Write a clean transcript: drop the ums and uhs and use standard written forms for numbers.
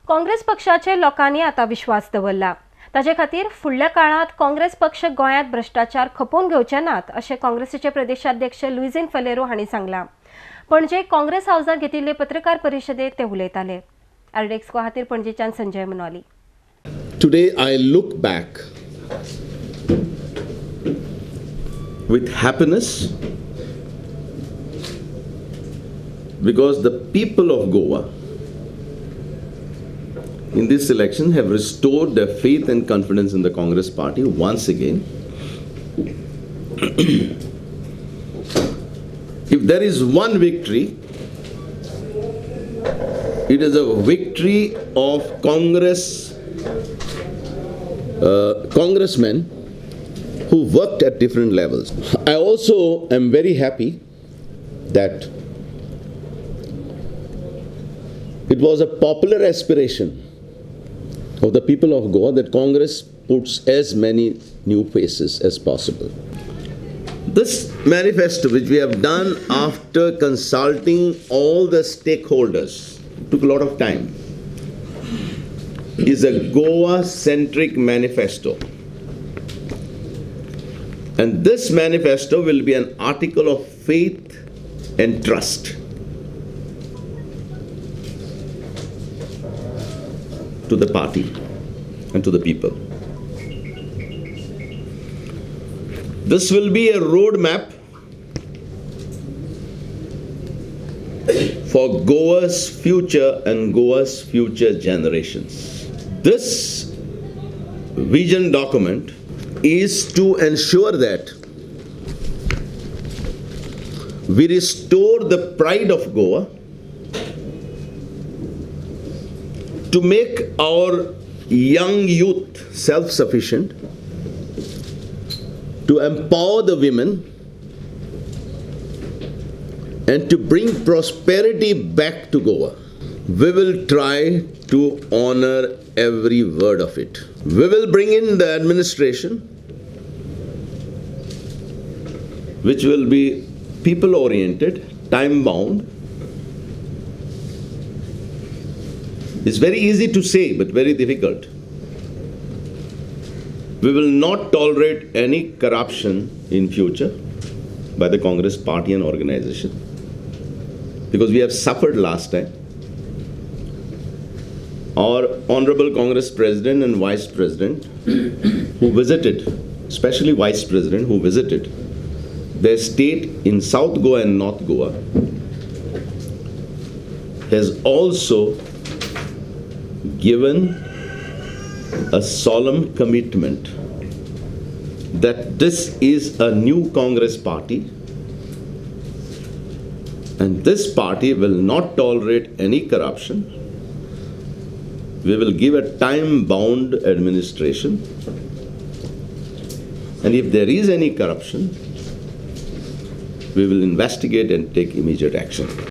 काँग्रेस पक्षाचे लोकांनी आता विश्वास दवरला। ताजे खातीर फुडल्या काळात काँग्रेस पक्ष गोंयांत भ्रष्टाचार खपोवन घेवचे नात अशें काँग्रेसीचे प्रदेशाध्यक्ष लुइजीन फलेरो हांणी सांगलां। पणजे काँग्रेस हाऊसांत घेतिल्ले पत्रकार परिशदेंत ते उलयताले। आरडेक्स खातीर पणजेच्यान Sanjay मनवाली। Today I look back with happiness because the people of Goa in this election have restored their faith and confidence in the Congress party once again. If there is one victory, it is a victory of congressmen who worked at different levels. I also am very happy that it was a popular aspiration of the people of Goa that Congress puts as many new faces as possible. This manifesto, which we have done after consulting all the stakeholders, took a lot of time, is a Goa-centric manifesto. And this manifesto will be an article of faith and trust to the party and to the people. This will be a roadmap for Goa's future and Goa's future generations. This vision document is to ensure that we restore the pride of Goa, to make our young youth self-sufficient, to empower the women, and to bring prosperity back to Goa. We will try to honor every word of it. We will bring in the administration, which will be people-oriented, time-bound. It's very easy to say, but very difficult. We will not tolerate any corruption in future by the Congress party and organization, because we have suffered last time. Our Honorable Congress President and Vice President who visited, especially Vice President who visited their state in South Goa and North Goa, has also given a solemn commitment that this is a new Congress party and this party will not tolerate any corruption. We will give a time-bound administration, and if there is any corruption, we will investigate and take immediate action.